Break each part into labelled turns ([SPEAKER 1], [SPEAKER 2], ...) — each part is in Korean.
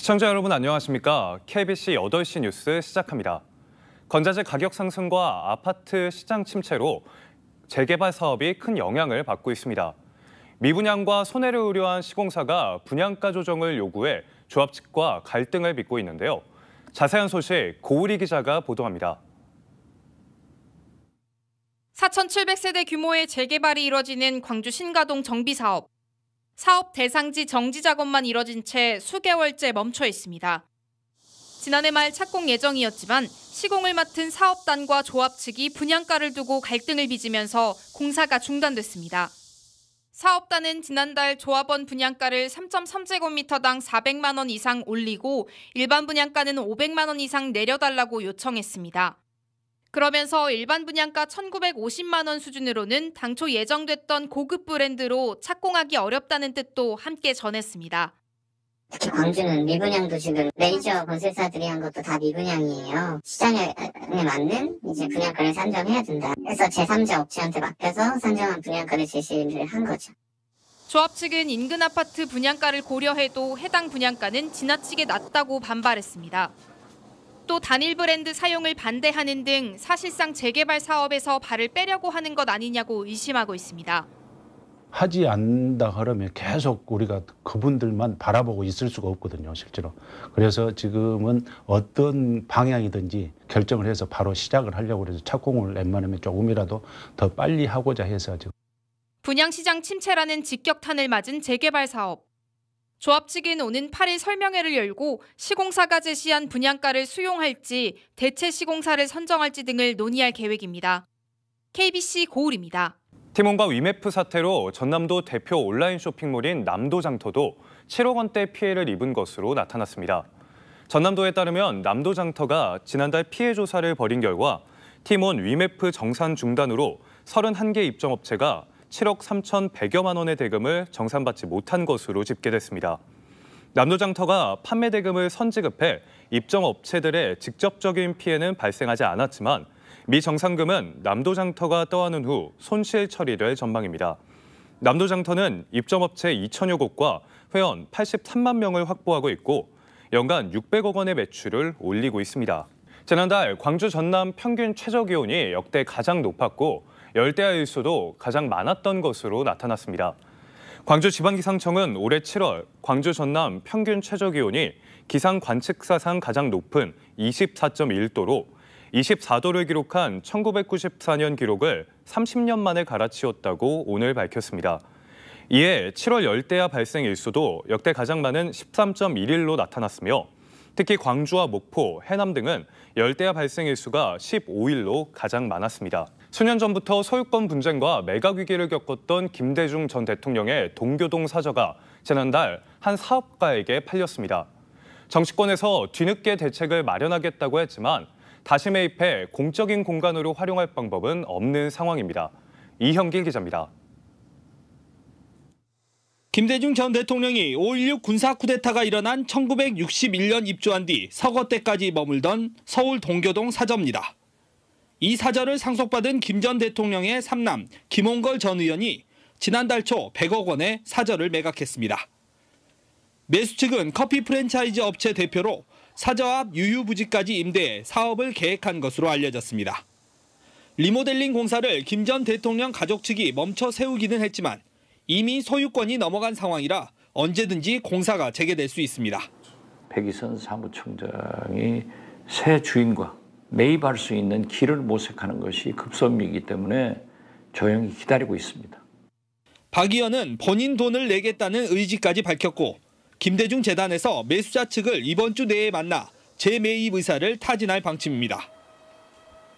[SPEAKER 1] 시청자 여러분 안녕하십니까? KBC 8시 뉴스 시작합니다. 건자재 가격 상승과 아파트 시장 침체로 재개발 사업이 큰 영향을 받고 있습니다. 미분양과 손해를 우려한 시공사가 분양가 조정을 요구해 조합 측과 갈등을 빚고 있는데요. 자세한 소식 고우리 기자가 보도합니다.
[SPEAKER 2] 4,700세대 규모의 재개발이 이뤄지는 광주 신가동 정비사업. 사업 대상지 정지 작업만 이뤄진 채 수개월째 멈춰 있습니다. 지난해 말 착공 예정이었지만 시공을 맡은 사업단과 조합 측이 분양가를 두고 갈등을 빚으면서 공사가 중단됐습니다. 사업단은 지난달 조합원 분양가를 3.3제곱미터당 400만 원 이상 올리고 일반 분양가는 500만 원 이상 내려달라고 요청했습니다. 그러면서 일반 분양가 1,950만 원 수준으로는 당초 예정됐던 고급 브랜드로 착공하기 어렵다는 뜻도 함께 전했습니다.
[SPEAKER 3] 특히 광주는 미분양도 지금 메이저 건설사들이 한 것도 다 미분양이에요. 시장에 맞는 이제 분양가를 산정해야 된다. 그래서 제3자 업체한테 맡겨서 산정한 분양가를 제시를 한 거죠.
[SPEAKER 2] 조합 측은 인근 아파트 분양가를 고려해도 해당 분양가는 지나치게 낮다고 반발했습니다. 또 단일 브랜드 사용을 반대하는 등 사실상 재개발 사업에서 발을 빼려고 하는 것 아니냐고 의심하고 있습니다.
[SPEAKER 4] 하지 않는다 그러면 계속 우리가 그분들만 바라보고 있을 수가 없거든요, 실제로. 그래서 지금은 어떤 방향이든지 결정을 해서 바로 시작을 하려고 해서 착공을 웬만하면 조금이라도 더 빨리 하고자 해서 지금.
[SPEAKER 2] 분양시장 침체라는 직격탄을 맞은 재개발 사업. 조합 측은 오는 8일 설명회를 열고 시공사가 제시한 분양가를 수용할지 대체 시공사를 선정할지 등을 논의할 계획입니다. KBC 고울입니다.
[SPEAKER 1] 티몬과 위메프 사태로 전남도 대표 온라인 쇼핑몰인 남도장터도 7억 원대 피해를 입은 것으로 나타났습니다. 전남도에 따르면 남도장터가 지난달 피해 조사를 벌인 결과 티몬 위메프 정산 중단으로 31개 입점업체가 7억 3,100여만 원의 대금을 정산받지 못한 것으로 집계됐습니다. 남도장터가 판매 대금을 선지급해 입점업체들의 직접적인 피해는 발생하지 않았지만 미정산금은 남도장터가 떠안은 후 손실 처리될 전망입니다. 남도장터는 입점업체 2천여 곳과 회원 83만 명을 확보하고 있고 연간 600억 원의 매출을 올리고 있습니다. 지난달 광주 전남 평균 최저기온이 역대 가장 높았고 열대야 일수도 가장 많았던 것으로 나타났습니다. 광주지방기상청은 올해 7월 광주 전남 평균 최저기온이 기상 관측사상 가장 높은 24.1도로 24도를 기록한 1994년 기록을 30년 만에 갈아치웠다고 오늘 밝혔습니다. 이에 7월 열대야 발생 일수도 역대 가장 많은 13.1일로 나타났으며 특히 광주와 목포, 해남 등은 열대야 발생 일수가 15일로 가장 많았습니다. 수년 전부터 소유권 분쟁과 매각 위기를 겪었던 김대중 전 대통령의 동교동 사저가 지난달 한 사업가에게 팔렸습니다. 정치권에서 뒤늦게 대책을 마련하겠다고 했지만 다시 매입해 공적인 공간으로 활용할 방법은 없는 상황입니다. 이형길 기자입니다.
[SPEAKER 5] 김대중 전 대통령이 5.16 군사 쿠데타가 일어난 1961년 입주한 뒤 서거 때까지 머물던 서울 동교동 사저입니다. 이 사저를 상속받은 김 전 대통령의 삼남 김홍걸 전 의원이 지난달 초 100억 원의 사저를 매각했습니다. 매수 측은 커피 프랜차이즈 업체 대표로 사저 앞 유휴부지까지 임대해 사업을 계획한 것으로 알려졌습니다. 리모델링 공사를 김 전 대통령 가족 측이 멈춰 세우기는 했지만 이미 소유권이 넘어간 상황이라 언제든지 공사가 재개될 수 있습니다.
[SPEAKER 6] 백이선 사무총장이 새 주인과 매입할 수 있는 길을 모색하는 것이 급선무이기 때문에 조용히 기다리고 있습니다.
[SPEAKER 5] 박 의원은 본인 돈을 내겠다는 의지까지 밝혔고 김대중 재단에서 매수자 측을 이번 주 내에 만나 재매입 의사를 타진할 방침입니다.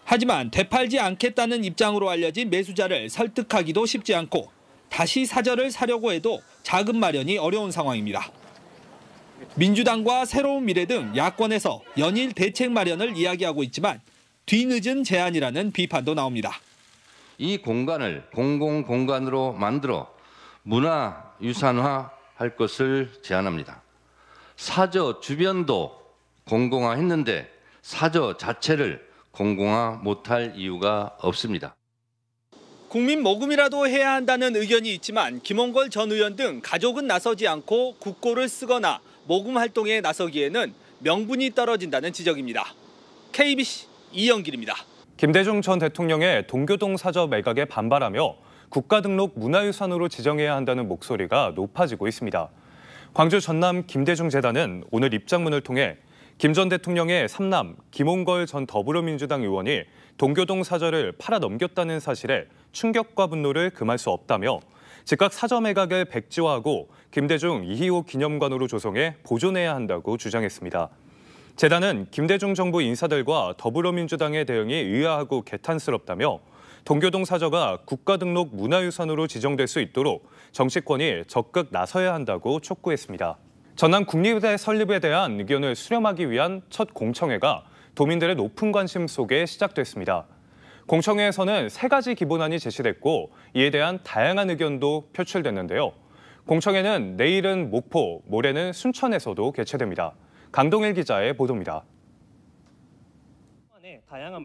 [SPEAKER 5] 하지만 되팔지 않겠다는 입장으로 알려진 매수자를 설득하기도 쉽지 않고 다시 사저를 사려고 해도 자금 마련이 어려운 상황입니다. 민주당과 새로운 미래 등 야권에서 연일 대책 마련을 이야기하고 있지만 뒤늦은 제안이라는 비판도 나옵니다.
[SPEAKER 7] 이 공간을 공공공간으로 만들어 문화유산화할 것을 제안합니다. 사저 주변도 공공화했는데 사저 자체를 공공화 못할 이유가 없습니다.
[SPEAKER 5] 국민 모금이라도 해야 한다는 의견이 있지만 김홍걸 전 의원 등 가족은 나서지 않고 국고를 쓰거나 모금 활동에 나서기에는 명분이 떨어진다는 지적입니다. KBC 이영길입니다.
[SPEAKER 1] 김대중 전 대통령의 동교동 사저 매각에 반발하며 국가등록 문화유산으로 지정해야 한다는 목소리가 높아지고 있습니다. 광주 전남 김대중재단은 오늘 입장문을 통해 김 전 대통령의 삼남 김홍걸 전 더불어민주당 의원이 동교동 사저를 팔아넘겼다는 사실에 충격과 분노를 금할 수 없다며 즉각 사저 매각을 백지화하고 김대중 2.25 기념관으로 조성해 보존해야 한다고 주장했습니다. 재단은 김대중 정부 인사들과 더불어민주당의 대응이 의아하고 개탄스럽다며 동교동 사저가 국가등록 문화유산으로 지정될 수 있도록 정치권이 적극 나서야 한다고 촉구했습니다. 전남 국립대 설립에 대한 의견을 수렴하기 위한 첫 공청회가 도민들의 높은 관심 속에 시작됐습니다. 공청회에서는 3가지 기본안이 제시됐고 이에 대한 다양한 의견도 표출됐는데요. 공청회는 내일은 목포, 모레는 순천에서도 개최됩니다. 강동일 기자의 보도입니다.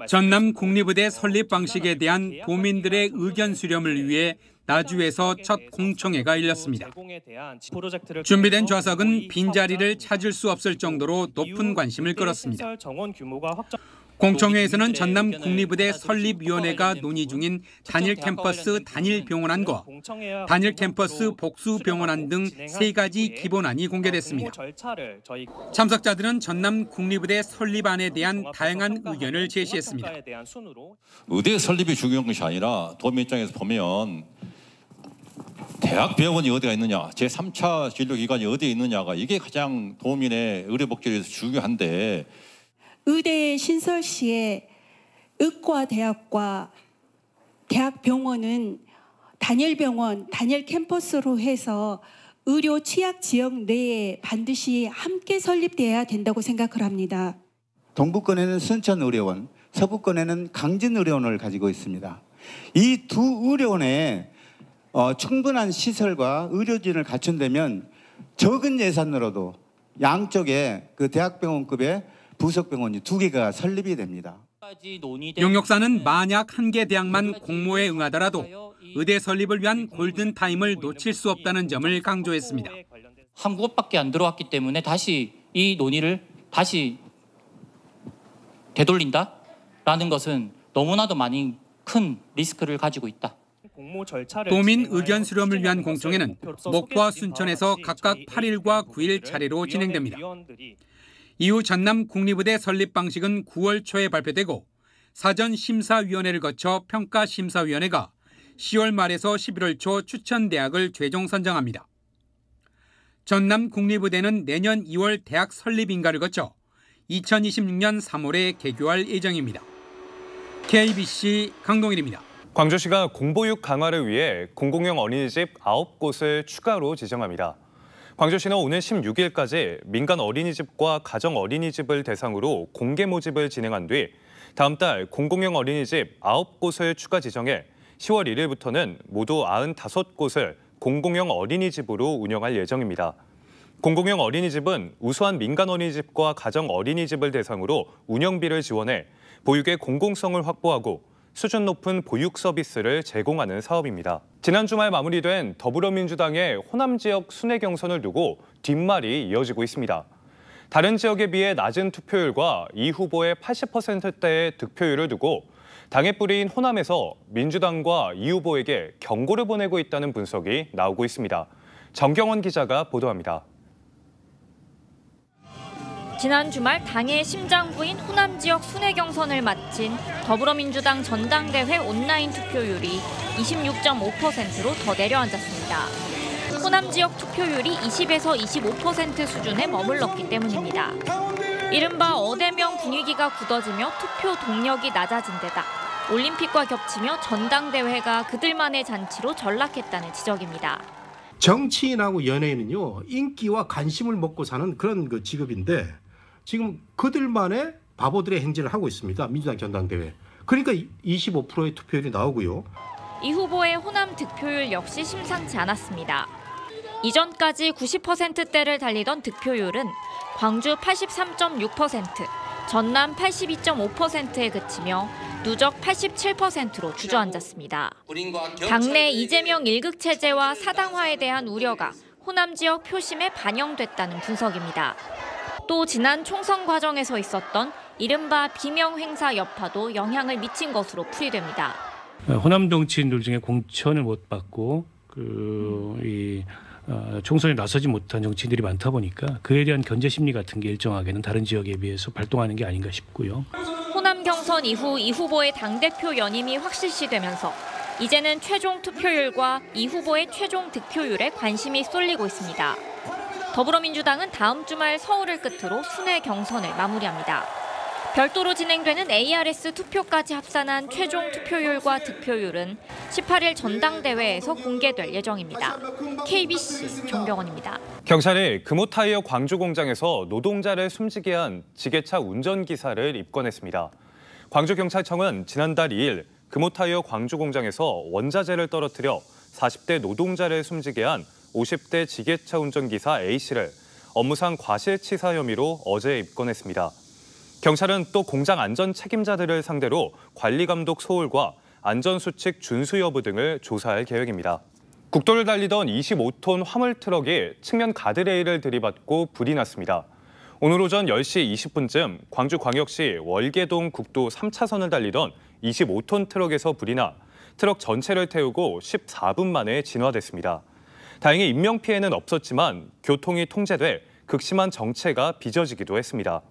[SPEAKER 8] 전남 국립의대 설립 방식에 대한 도민들의 의견 수렴을 위해 나주에서 첫 공청회가 열렸습니다. 준비된 좌석은 빈자리를 찾을 수 없을 정도로 높은 관심을 끌었습니다. 공청회에서는 전남 국립의대 설립위원회가 논의 중인 단일 캠퍼스 단일 병원안과 단일 캠퍼스 복수 병원안 등 3가지 기본안이 공개됐습니다. 참석자들은 전남 국립의대 설립안에 대한 다양한 의견을 제시했습니다.
[SPEAKER 9] 의대 설립이 중요한 것이 아니라 도민 입장에서 보면 대학 병원이 어디가 있느냐, 제3차 진료기관이 어디에 있느냐가 이게 가장 도민의 의료복지에서 중요한데
[SPEAKER 10] 의대 신설 시에 의과대학과 대학병원은 단일 병원, 단일 캠퍼스로 해서 의료 취약 지역 내에 반드시 함께 설립돼야 된다고 생각을 합니다.
[SPEAKER 11] 동부권에는 순천의료원, 서부권에는 강진의료원을 가지고 있습니다. 이 두 의료원에 충분한 시설과 의료진을 갖춘다면 적은 예산으로도 양쪽에 그 대학병원급의 부속병원이 2개가 설립이 됩니다.
[SPEAKER 8] 용역사는 만약 1개 대학만 공모에 응하더라도 의대 설립을 위한 골든타임을 놓칠 수 없다는 점을 강조했습니다.
[SPEAKER 12] 한 곳밖에 안 들어왔기 때문에 다시 이 논의를 다시 되돌린다라는 것은 너무나도 많이 큰 리스크를 가지고 있다.
[SPEAKER 8] 도민 의견 수렴을 위한 공청회는 목포와 순천에서 각각 8일과 9일 차례로 진행됩니다. 이후 전남 국립의대 설립 방식은 9월 초에 발표되고 사전심사위원회를 거쳐 평가심사위원회가 10월 말에서 11월 초 추천대학을 최종 선정합니다. 전남 국립의대는 내년 2월 대학 설립 인가를 거쳐 2026년 3월에 개교할 예정입니다. KBC 강동일입니다.
[SPEAKER 1] 광주시가 공보육 강화를 위해 공공용 어린이집 9곳을 추가로 지정합니다. 광주시는 오늘 16일까지 민간 어린이집과 가정 어린이집을 대상으로 공개 모집을 진행한 뒤 다음 달 공공용 어린이집 9곳을 추가 지정해 10월 1일부터는 모두 95곳을 공공용 어린이집으로 운영할 예정입니다. 공공용 어린이집은 우수한 민간 어린이집과 가정 어린이집을 대상으로 운영비를 지원해 보육의 공공성을 확보하고 수준 높은 보육 서비스를 제공하는 사업입니다. 지난 주말 마무리된 더불어민주당의 호남 지역 순회 경선을 두고 뒷말이 이어지고 있습니다. 다른 지역에 비해 낮은 투표율과 이 후보의 80%대의 득표율을 두고 당의 뿌리인 호남에서 민주당과 이 후보에게 경고를 보내고 있다는 분석이 나오고 있습니다. 정경원 기자가 보도합니다.
[SPEAKER 13] 지난 주말 당의 심장부인 호남 지역 순회 경선을 마친 더불어민주당 전당대회 온라인 투표율이 26.5%로 더 내려앉았습니다. 호남 지역 투표율이 20에서 25% 수준에 머물렀기 때문입니다. 이른바 어대명 분위기가 굳어지며 투표 동력이 낮아진 데다 올림픽과 겹치며 전당대회가 그들만의 잔치로 전락했다는 지적입니다.
[SPEAKER 14] 정치인하고 연예인은요, 인기와 관심을 먹고 사는 그런 직업인데 지금 그들만의 바보들의 행진을 하고 있습니다. 민주당 전당대회. 그러니까 25%의 투표율이 나오고요.
[SPEAKER 13] 이 후보의 호남 득표율 역시 심상치 않았습니다. 이전까지 90%대를 달리던 득표율은 광주 83.6%, 전남 82.5%에 그치며 누적 87%로 주저앉았습니다. 당내 이재명 일극 체제와 사당화에 대한 우려가 호남 지역 표심에 반영됐다는 분석입니다. 또 지난 총선 과정에서 있었던 이른바 비명 행사 여파도 영향을 미친 것으로 풀이됩니다.
[SPEAKER 15] 호남 정치인들 중에 공천을 못 받고 총선에 나서지 못한 정치인들이 많다 보니까 그에 대한 견제 심리 같은 게 일정하게는 다른 지역에 비해서 발동하는 게 아닌가 싶고요.
[SPEAKER 13] 호남 경선 이후 이 후보의 당대표 연임이 확실시되면서 이제는 최종 투표율과 이 후보의 최종 득표율에 관심이 쏠리고 있습니다. 더불어민주당은 다음 주말 서울을 끝으로 순회 경선을 마무리합니다. 별도로 진행되는 ARS 투표까지 합산한 최종 투표율과 득표율은 18일 전당대회에서 공개될 예정입니다. KBC 정병원입니다.
[SPEAKER 1] 경찰이 금호타이어 광주 공장에서 노동자를 숨지게 한 지게차 운전기사를 입건했습니다. 광주경찰청은 지난달 2일 금호타이어 광주 공장에서 원자재를 떨어뜨려 40대 노동자를 숨지게 한 50대 지게차 운전기사 A씨를 업무상 과실치사 혐의로 어제 입건했습니다. 경찰은 또 공장 안전 책임자들을 상대로 관리감독 소홀과 안전수칙 준수 여부 등을 조사할 계획입니다. 국도를 달리던 25톤 화물 트럭이 측면 가드레일을 들이받고 불이 났습니다. 오늘 오전 10시 20분쯤 광주광역시 월계동 국도 3차선을 달리던 25톤 트럭에서 불이 나 트럭 전체를 태우고 14분 만에 진화됐습니다. 다행히 인명피해는 없었지만 교통이 통제돼 극심한 정체가 빚어지기도 했습니다.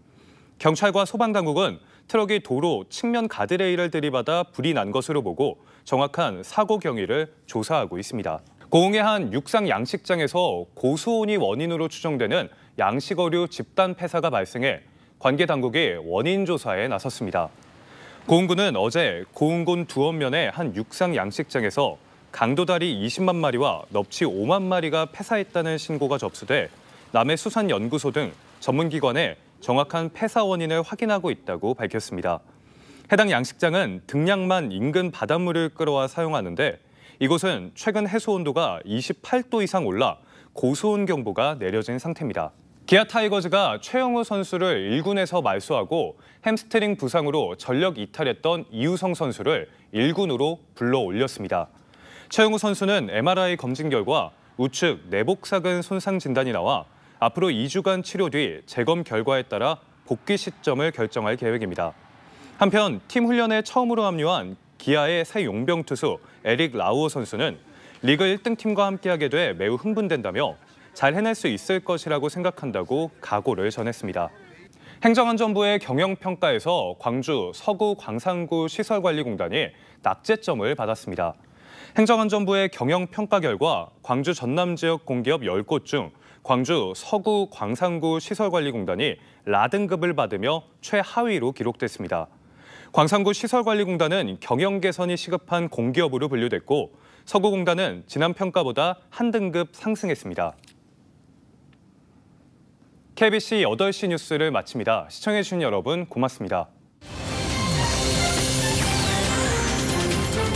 [SPEAKER 1] 경찰과 소방당국은 트럭이 도로 측면 가드레일을 들이받아 불이 난 것으로 보고 정확한 사고 경위를 조사하고 있습니다. 고흥의 한 육상 양식장에서 고수온이 원인으로 추정되는 양식어류 집단 폐사가 발생해 관계 당국이 원인 조사에 나섰습니다. 고흥군은 어제 고흥군 두원면의 한 육상 양식장에서 강도다리 20만 마리와 넙치 5만 마리가 폐사했다는 신고가 접수돼 남해수산연구소 등 전문기관에 정확한 폐사 원인을 확인하고 있다고 밝혔습니다. 해당 양식장은 등량만 인근 바닷물을 끌어와 사용하는데 이곳은 최근 해수 온도가 28도 이상 올라 고수온 경보가 내려진 상태입니다. 기아 타이거즈가 최영우 선수를 1군에서 말소하고 햄스트링 부상으로 전력 이탈했던 이우성 선수를 1군으로 불러 올렸습니다. 최영우 선수는 MRI 검진 결과 우측 내복사근 손상 진단이 나와 앞으로 2주간 치료 뒤 재검 결과에 따라 복귀 시점을 결정할 계획입니다. 한편 팀 훈련에 처음으로 합류한 기아의 새 용병 투수 에릭 라우어 선수는 리그 1등 팀과 함께하게 돼 매우 흥분된다며 잘 해낼 수 있을 것이라고 생각한다고 각오를 전했습니다. 행정안전부의 경영평가에서 광주 서구 광산구 시설관리공단이 낙제점을 받았습니다. 행정안전부의 경영평가 결과 광주 전남 지역 공기업 10곳 중 광주 서구 광산구 시설관리공단이 라등급을 받으며 최하위로 기록됐습니다. 광산구 시설관리공단은 경영 개선이 시급한 공기업으로 분류됐고 서구공단은 지난 평가보다 한 등급 상승했습니다. KBC 8시 뉴스를 마칩니다. 시청해주신 여러분 고맙습니다.